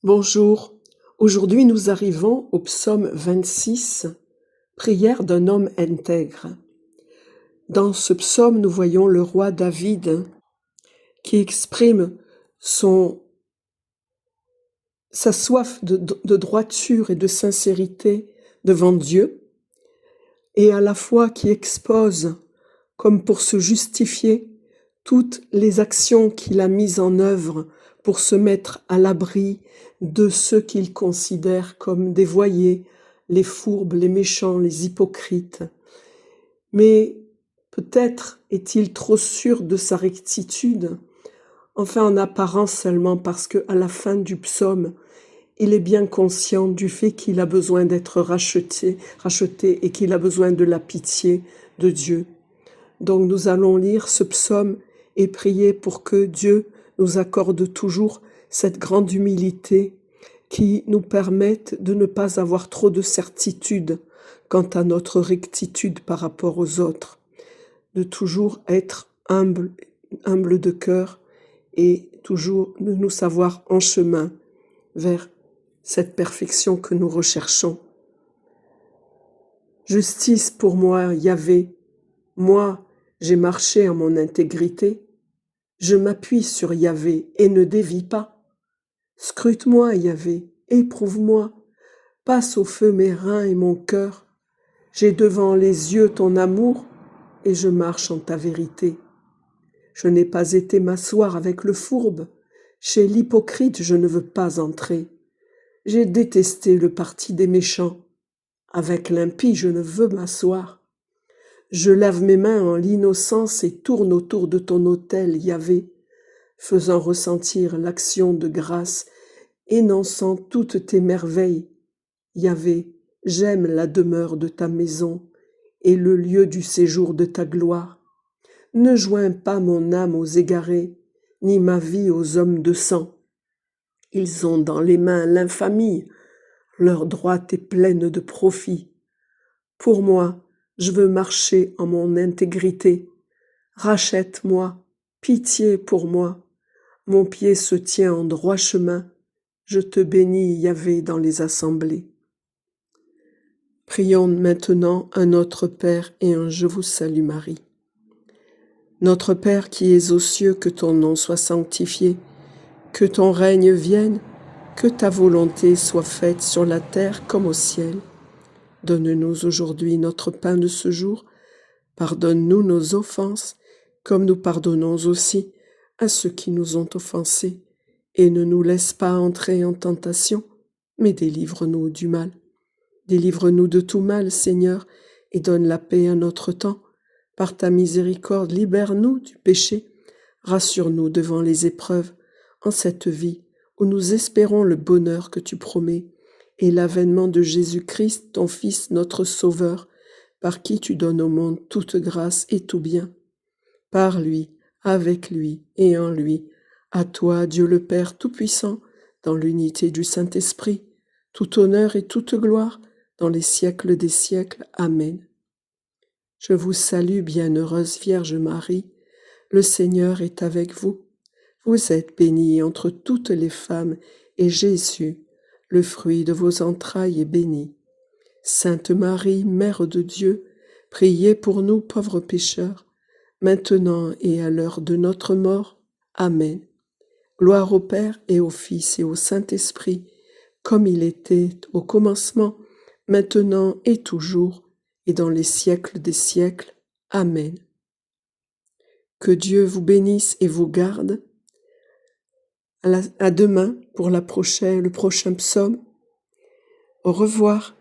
Bonjour, aujourd'hui nous arrivons au psaume 26, prière d'un homme intègre. Dans ce psaume, nous voyons le roi David qui exprime sa soif de droiture et de sincérité devant Dieu, et à la fois qui expose, comme pour se justifier, toutes les actions qu'il a mises en œuvre pour se mettre à l'abri de ceux qu'il considère comme dévoyés, les fourbes, les méchants, les hypocrites. Mais peut-être est-il trop sûr de sa rectitude, enfin en apparence seulement, parce qu'à la fin du psaume, il est bien conscient du fait qu'il a besoin d'être racheté et qu'il a besoin de la pitié de Dieu. Donc nous allons lire ce psaume et prier pour que Dieu nous accorde toujours cette grande humilité qui nous permette de ne pas avoir trop de certitude quant à notre rectitude par rapport aux autres, de toujours être humble de cœur et toujours de nous savoir en chemin vers cette perfection que nous recherchons. Justice pour moi, Yahvé, moi, j'ai marché en mon intégrité, je m'appuie sur Yahvé et ne dévie pas. Scrute-moi, Yahvé, éprouve-moi, passe au feu mes reins et mon cœur. J'ai devant les yeux ton amour et je marche en ta vérité. Je n'ai pas été m'asseoir avec le fourbe, chez l'hypocrite je ne veux pas entrer. J'ai détesté le parti des méchants, avec l'impie je ne veux m'asseoir. Je lave mes mains en l'innocence et tourne autour de ton autel, Yahvé, faisant ressentir l'action de grâce, énonçant toutes tes merveilles. Yahvé, j'aime la demeure de ta maison et le lieu du séjour de ta gloire. Ne joins pas mon âme aux égarés, ni ma vie aux hommes de sang. Ils ont dans les mains l'infamie, leur droite est pleine de profit. Pour moi, je veux marcher en mon intégrité. Rachète-moi, pitié pour moi. Mon pied se tient en droit chemin. Je te bénis, Yahvé, dans les assemblées. Prions maintenant un Notre Père et un Je vous salue Marie. Notre Père qui es aux cieux, que ton nom soit sanctifié, que ton règne vienne, que ta volonté soit faite sur la terre comme au ciel. Donne-nous aujourd'hui notre pain de ce jour. Pardonne-nous nos offenses, comme nous pardonnons aussi à ceux qui nous ont offensés. Et ne nous laisse pas entrer en tentation, mais délivre-nous du mal. Délivre-nous de tout mal, Seigneur, et donne la paix à notre temps. Par ta miséricorde, libère-nous du péché. Rassure-nous devant les épreuves, en cette vie où nous espérons le bonheur que tu promets et l'avènement de Jésus-Christ, ton Fils, notre Sauveur, par qui tu donnes au monde toute grâce et tout bien. Par lui, avec lui et en lui, à toi, Dieu le Père Tout-Puissant, dans l'unité du Saint-Esprit, tout honneur et toute gloire, dans les siècles des siècles. Amen. Je vous salue, bienheureuse Vierge Marie, le Seigneur est avec vous. Vous êtes bénie entre toutes les femmes, et Jésus, le fruit de vos entrailles, est béni. Sainte Marie, Mère de Dieu, priez pour nous pauvres pécheurs, maintenant et à l'heure de notre mort. Amen. Gloire au Père et au Fils et au Saint-Esprit, comme il était au commencement, maintenant et toujours, et dans les siècles des siècles. Amen. Que Dieu vous bénisse et vous garde. À demain pour le prochain psaume. Au revoir.